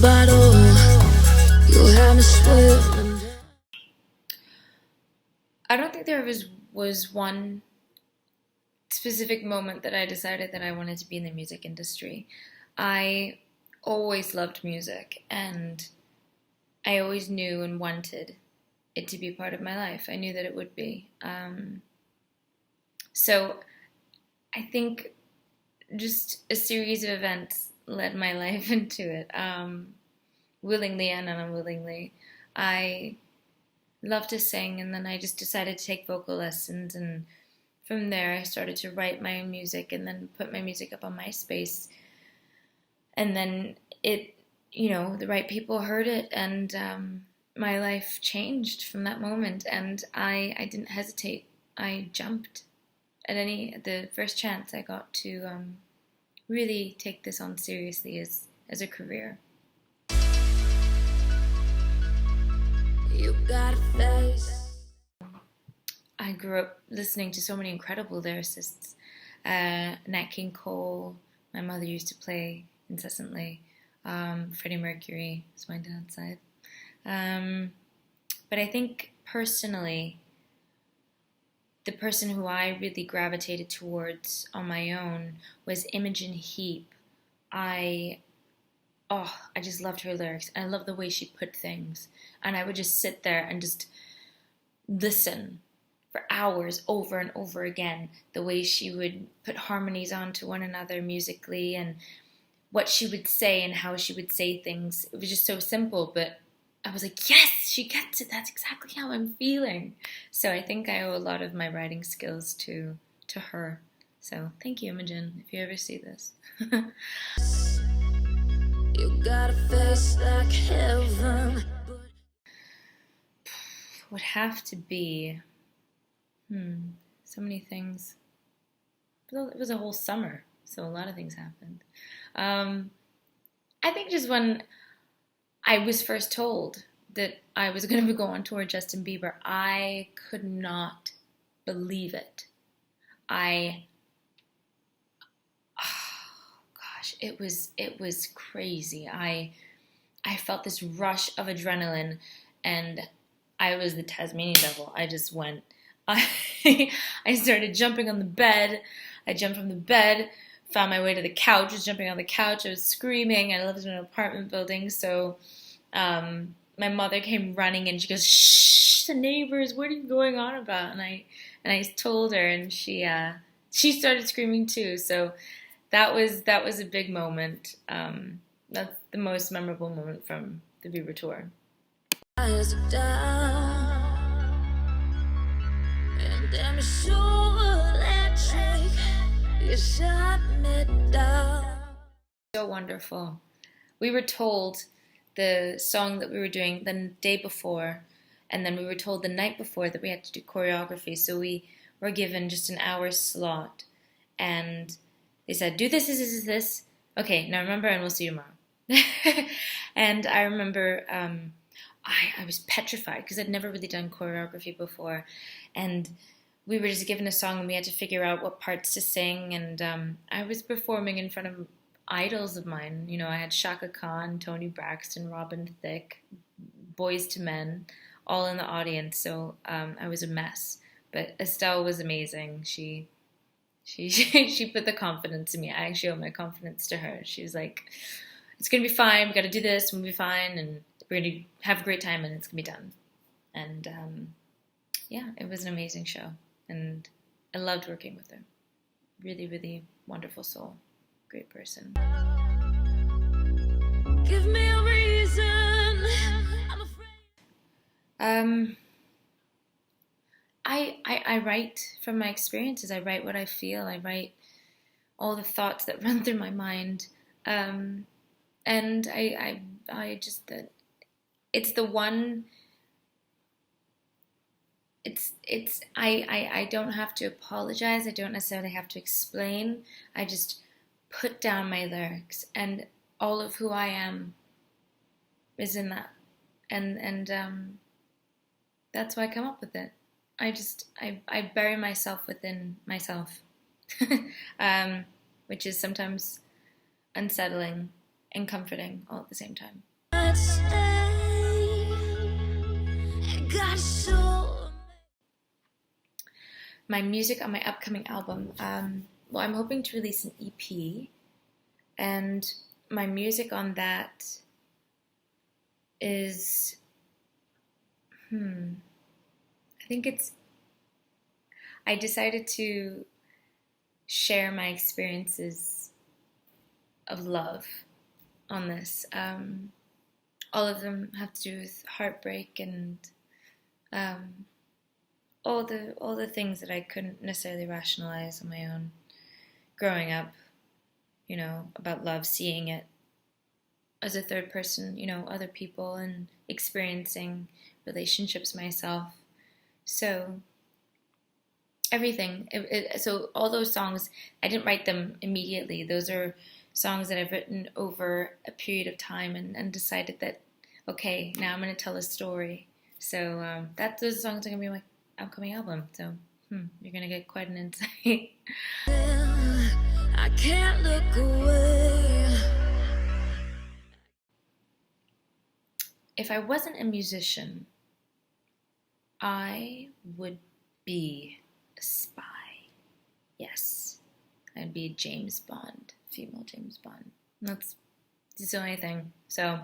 bottle, you have me swimming. I don't think there was one specific moment that I decided that I wanted to be in the music industry. I always loved music, and I always knew and wanted it to be part of my life. I knew that it would be. So I think just a series of events led my life into it, willingly and unwillingly. I love to sing, and then I just decided to take vocal lessons, and from there I started to write my own music and then put my music up on MySpace, and then the right people heard it, and my life changed from that moment, and I didn't hesitate. I jumped at the first chance I got to really take this on seriously as a career. You got a face. I grew up listening to so many incredible lyricists. Nat King Cole, my mother used to play incessantly. Freddie Mercury is my dad's side. But I think personally, the person who I really gravitated towards on my own was Imogen Heap. I just loved her lyrics. I loved the way she put things. And I would just sit there and just listen for hours over and over again. The way she would put harmonies onto one another musically, and what she would say and how she would say things. It was just so simple, but I was like, yes, she gets it. That's exactly how I'm feeling. So I think I owe a lot of my writing skills to her. So thank you, Imogen, if you ever see this. You got a face like heaven. Would have to be, so many things. Well, it was a whole summer, so a lot of things happened. I think just when I was first told that I was going to go on tour with Justin Bieber, I could not believe it. It was crazy. I felt this rush of adrenaline, and I was the Tasmanian devil. I just went. I started jumping on the bed. I jumped from the bed, found my way to the couch, was jumping on the couch. I was screaming. I lived in an apartment building, so my mother came running, and she goes, "Shh, the neighbors, what are you going on about?" And I told her, and she started screaming too. So that was a big moment. That's the most memorable moment from the Bieber tour. Eyes are down, and I'm so electric. You shut me down. So wonderful. We were told the song that we were doing the day before, and then we were told the night before that we had to do choreography. So we were given just an hour slot, and they said, do this, this, this, this. Okay, now remember, and we'll see you tomorrow. And I remember I was petrified because I'd never really done choreography before. And we were just given a song, and we had to figure out what parts to sing. And I was performing in front of idols of mine. You know, I had Shaka Khan, Toni Braxton, Robin Thicke, Boyz II Men, all in the audience. So I was a mess. But Estelle was amazing. She put the confidence in me. I actually owe my confidence to her. She was like, it's going to be fine. We got to do this. We'll be fine. And we're going to have a great time, and it's going to be done. And yeah, it was an amazing show. And I loved working with her. Really, really wonderful soul. Great person. Give me a reason. I'm afraid. I write from my experiences. I write what I feel. I write all the thoughts that run through my mind. And I just, it's the one, I don't have to apologize. I don't necessarily have to explain. I just put down my lyrics, and all of who I am is in that. And that's why I come up with it. I bury myself within myself, which is sometimes unsettling, and comforting all at the same time. My music on my upcoming album, well, I'm hoping to release an EP, and my music on that is, I decided to share my experiences of love on this. All of them have to do with heartbreak and all the things that I couldn't necessarily rationalize on my own growing up, about love, seeing it as a third person, other people, and experiencing relationships myself. So everything. So all those songs, I didn't write them immediately. Those are songs that I've written over a period of time and decided that, okay, now I'm going to tell a story. So those songs are going to be my upcoming album. So you're going to get quite an insight. I can't look away. If I wasn't a musician, I would be a spy. Yes, I'd be a James Bond, female James Bond. That's the only thing. So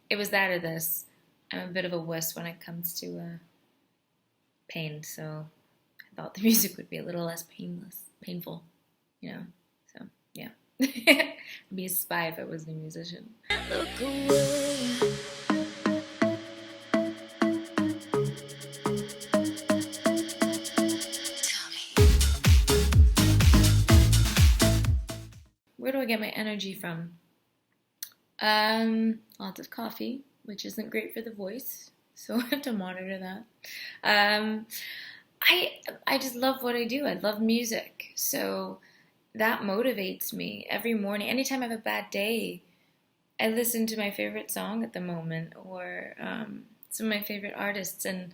it was that or this. I'm a bit of a wuss when it comes to pain, so I thought the music would be a little less painful, So yeah, I'd be a spy if I wasn't a musician. Look away. Where do I get my energy from? Lots of coffee, which isn't great for the voice, so I have to monitor that. I just love what I do. I love music, so that motivates me every morning. Anytime I have a bad day, I listen to my favorite song at the moment, or some of my favorite artists, and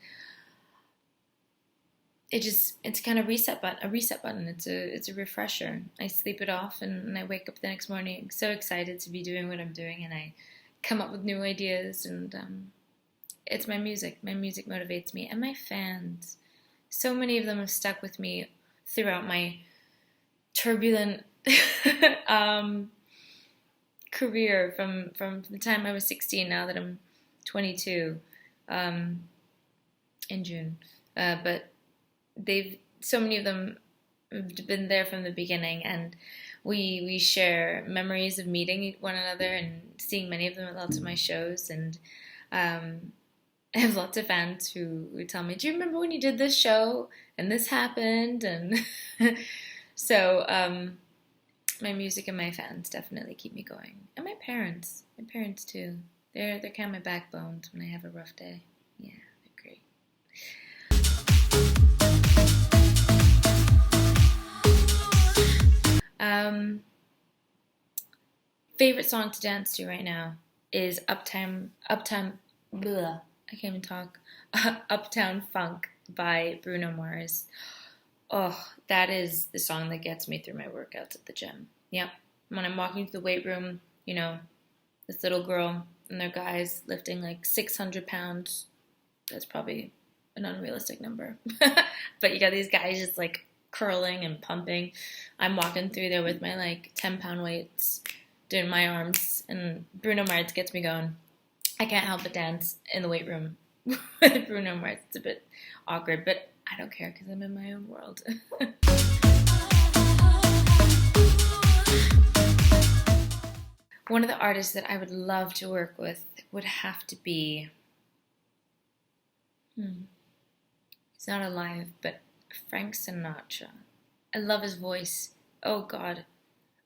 it's kind of a reset button. It's a refresher. I sleep it off, and I wake up the next morning so excited to be doing what I'm doing, and I come up with new ideas, and it's my music. My music motivates me, and my fans. So many of them have stuck with me throughout my turbulent career from the time I was 16, now that I'm 22 in June. But so many of them have been there from the beginning, and we share memories of meeting one another and seeing many of them at lots of my shows, and I have lots of fans who tell me, do you remember when you did this show and this happened? And so my music and my fans definitely keep me going, and my parents too. They're kind of my backbones when I have a rough day. Yeah, they're great. Favorite song to dance to right now is Uptown blah, I can't even talk. Uptown Funk by Bruno Mars. Oh, that is the song that gets me through my workouts at the gym. Yep. When I'm walking to the weight room, this little girl and their guys lifting like 600 pounds. That's probably an unrealistic number. But you got these guys just like curling and pumping. I'm walking through there with my like 10-pound weights, doing my arms, and Bruno Mars gets me going. I can't help but dance in the weight room with Bruno Mars. It's a bit awkward, but I don't care because I'm in my own world. One of the artists that I would love to work with would have to be, he's not alive, but Frank Sinatra. I love his voice. Oh God.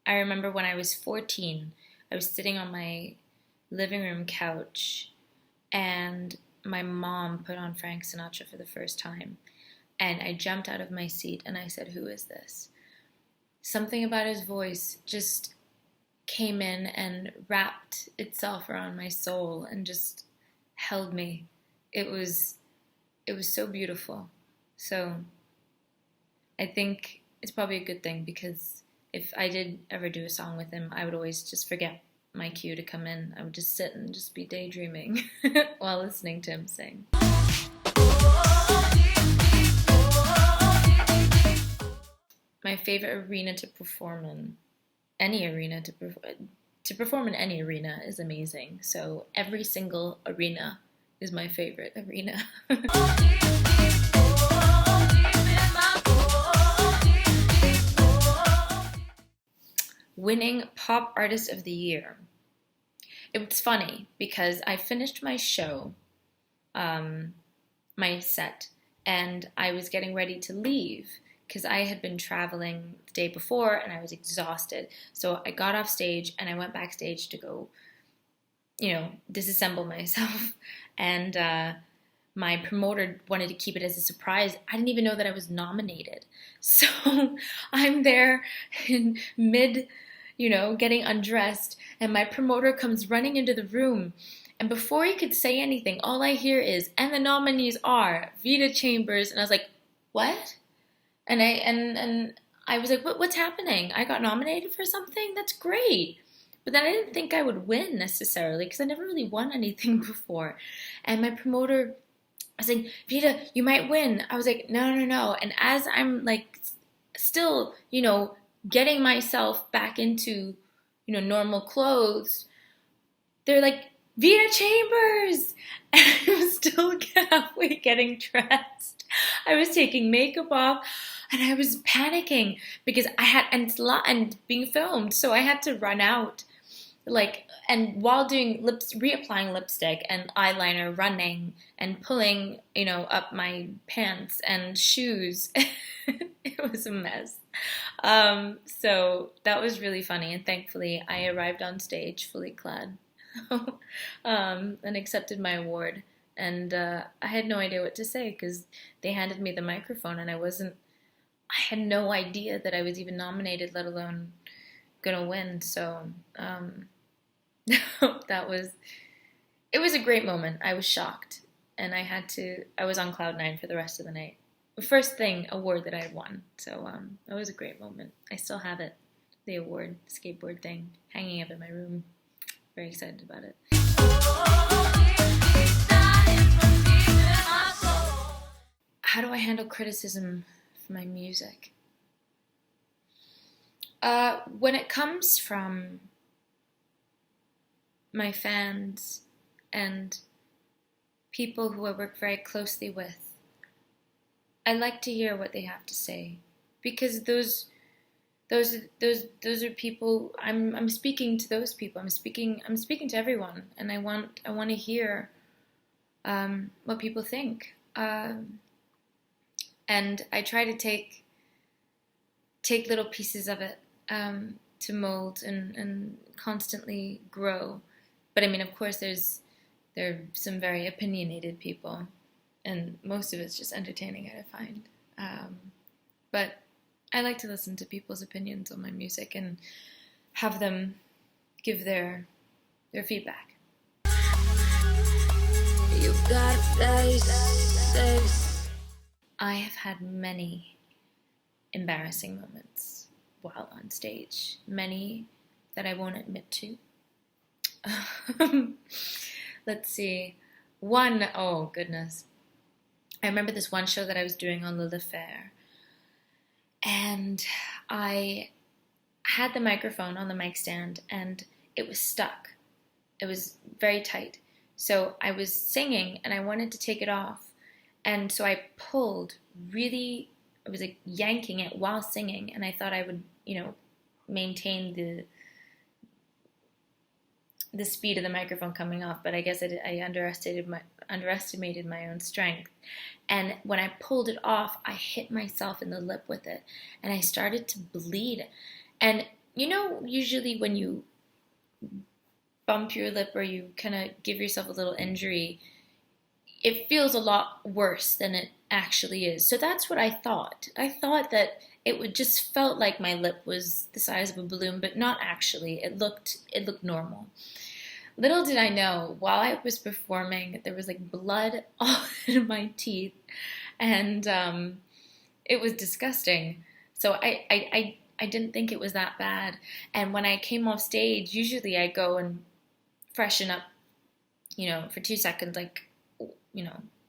I remember when I was 14, I was sitting on my living room couch, and my mom put on Frank Sinatra for the first time, and I jumped out of my seat and I said, who is this? Something about his voice just came in and wrapped itself around my soul and just held me. It was so beautiful. So I think it's probably a good thing, because if I did ever do a song with him, I would always just forget my cue to come in. I would just sit and just be daydreaming while listening to him sing. My favorite arena to perform in, to perform in any arena is amazing. So every single arena is my favorite arena. Winning Pop Artist of the Year. It's funny because I finished my show, my set, and I was getting ready to leave because I had been traveling the day before and I was exhausted. So I got off stage and I went backstage to go, disassemble myself. And my promoter wanted to keep it as a surprise. I didn't even know that I was nominated. So I'm there in mid, getting undressed, and my promoter comes running into the room. And before he could say anything, all I hear is, and the nominees are Vita Chambers. And I was like, what? And I was like, what's happening? I got nominated for something? That's great. But then I didn't think I would win necessarily because I never really won anything before. And my promoter was like, Vita, you might win. I was like, no. And as I'm like still, getting myself back into, normal clothes, they're like, Vita Chambers! And I was still halfway getting dressed. I was taking makeup off and I was panicking because and being filmed, so I had to run out. And while doing reapplying lipstick and eyeliner, running and pulling, up my pants and shoes, it was a mess. So that was really funny, and thankfully I arrived on stage fully clad, and accepted my award. And I had no idea what to say because they handed me the microphone, and I had no idea that I was even nominated, let alone gonna win. So it was a great moment. I was shocked, and I was on cloud nine for the rest of the night. First award that I had won. So it was a great moment. I still have it, the award, skateboard thing, hanging up in my room. Very excited about it. How do I handle criticism for my music? When it comes from my fans and people who I work very closely with, I like to hear what they have to say, because those are people. I'm speaking to those people. I'm speaking to everyone, and I want to hear what people think. And I try to take little pieces of it to mold and constantly grow. But I mean, of course, there are some very opinionated people, and most of it's just entertaining, I find. But I like to listen to people's opinions on my music and have them give their feedback. You got face. I have had many embarrassing moments while on stage, many that I won't admit to. Let's see. One, oh goodness. I remember this one show that I was doing on Lilith Fair, and I had the microphone on the mic stand and it was stuck. It was very tight. So I was singing and I wanted to take it off. And so I pulled I was like yanking it while singing, and I thought I would, maintain the speed of the microphone coming off, but I guess I underestimated my own strength. And when I pulled it off, I hit myself in the lip with it, and I started to bleed. And usually when you bump your lip or you kind of give yourself a little injury, it feels a lot worse than it actually is. So that's what I thought. I thought that it just felt like my lip was the size of a balloon, but not actually. It looked normal. Little did I know, while I was performing, there was like blood all in my teeth, and it was disgusting. So I I didn't think it was that bad. And when I came off stage, usually I go and freshen up, for 2 seconds, like,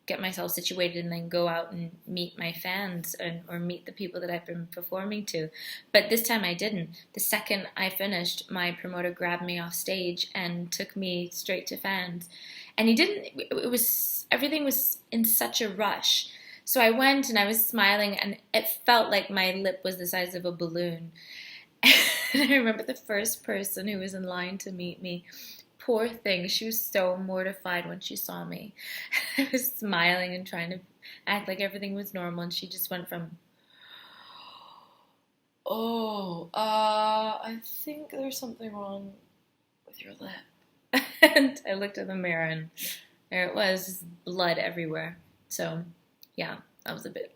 get myself situated and then go out and meet my fans or meet the people that I've been performing to. But this time I didn't. The second I finished, my promoter grabbed me off stage and took me straight to fans. And he didn't, everything was in such a rush. So I went and I was smiling and it felt like my lip was the size of a balloon. And I remember the first person who was in line to meet me, poor thing, she was so mortified when she saw me. I was smiling and trying to act like everything was normal, and she just went from, I think there's something wrong with your lip. And I looked in the mirror, and there it was, blood everywhere. So, yeah, that was a bit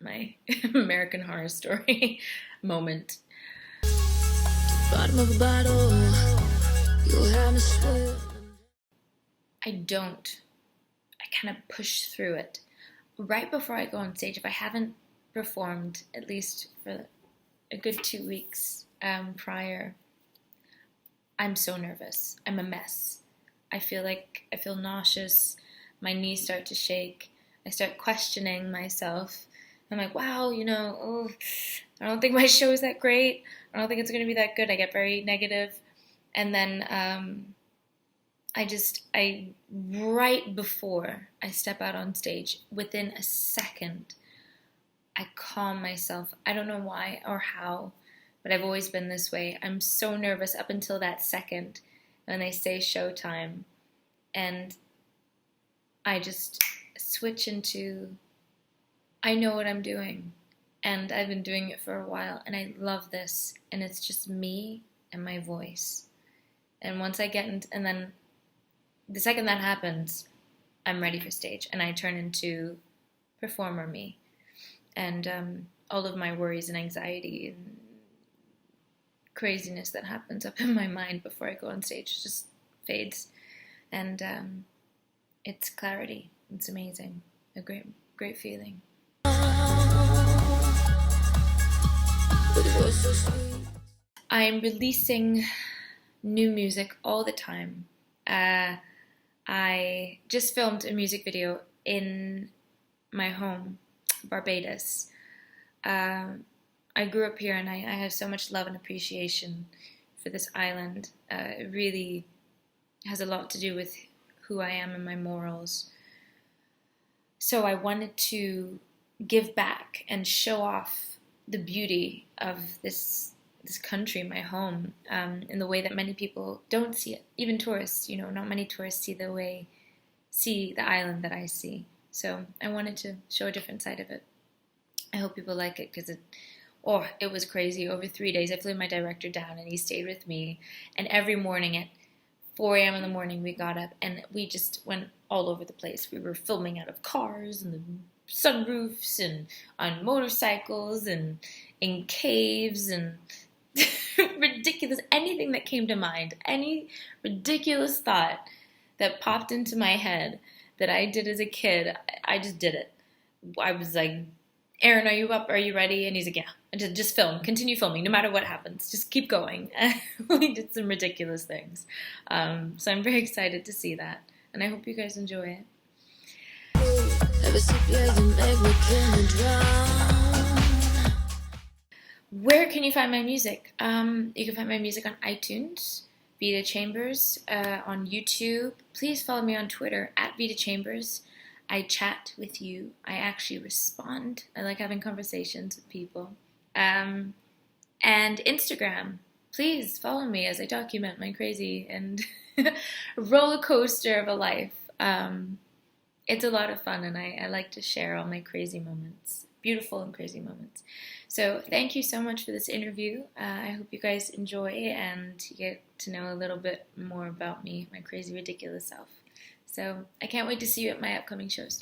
my American Horror Story moment. Bottom of a bottle, you'll have me swear. I kind of push through it. Right before I go on stage, if I haven't performed, at least for a good 2 weeks prior, I'm so nervous. I'm a mess. I feel nauseous. My knees start to shake. I start questioning myself. I'm like, wow, I don't think my show is that great. I don't think it's going to be that good. I get very negative. And then right before I step out on stage, within a second, I calm myself. I don't know why or how, but I've always been this way. I'm so nervous up until that second when they say showtime. And I just switch into, I know what I'm doing. And I've been doing it for a while. And I love this. And it's just me and my voice. And once I get into, and then the second that happens, I'm ready for stage. And I turn into performer me. And all of my worries and anxiety and craziness that happens up in my mind before I go on stage just fades. And it's clarity. It's amazing. A great, great feeling. I'm releasing new music all the time. I just filmed a music video in my home, Barbados. I grew up here and I have so much love and appreciation for this island. It really has a lot to do with who I am and my morals. So I wanted to give back and show off the beauty of this country, my home, in the way that many people don't see it. Even tourists, not many tourists see the island that I see. So I wanted to show a different side of it. I hope people like it because it was crazy. Over 3 days, I flew my director down and he stayed with me. And every morning at 4 a.m. in the morning, we got up and we just went all over the place. We were filming out of cars and the sunroofs and on motorcycles and in caves and ridiculous, anything that came to mind, any ridiculous thought that popped into my head that I did as a kid, I just did it. I was like, Aaron, are you up? Are you ready? And he's like, yeah. And just film. Continue filming, no matter what happens. Just keep going. We did some ridiculous things. So I'm very excited to see that. And I hope you guys enjoy it. Where can you find my music? You can find my music on iTunes, Vita Chambers, on YouTube. Please follow me on Twitter, @Vita Chambers. I chat with you. I actually respond. I like having conversations with people. And Instagram. Please follow me as I document my crazy and roller coaster of a life. It's a lot of fun, and I like to share all my crazy moments, beautiful and crazy moments. So thank you so much for this interview. I hope you guys enjoy and get to know a little bit more about me, my crazy, ridiculous self. So I can't wait to see you at my upcoming shows.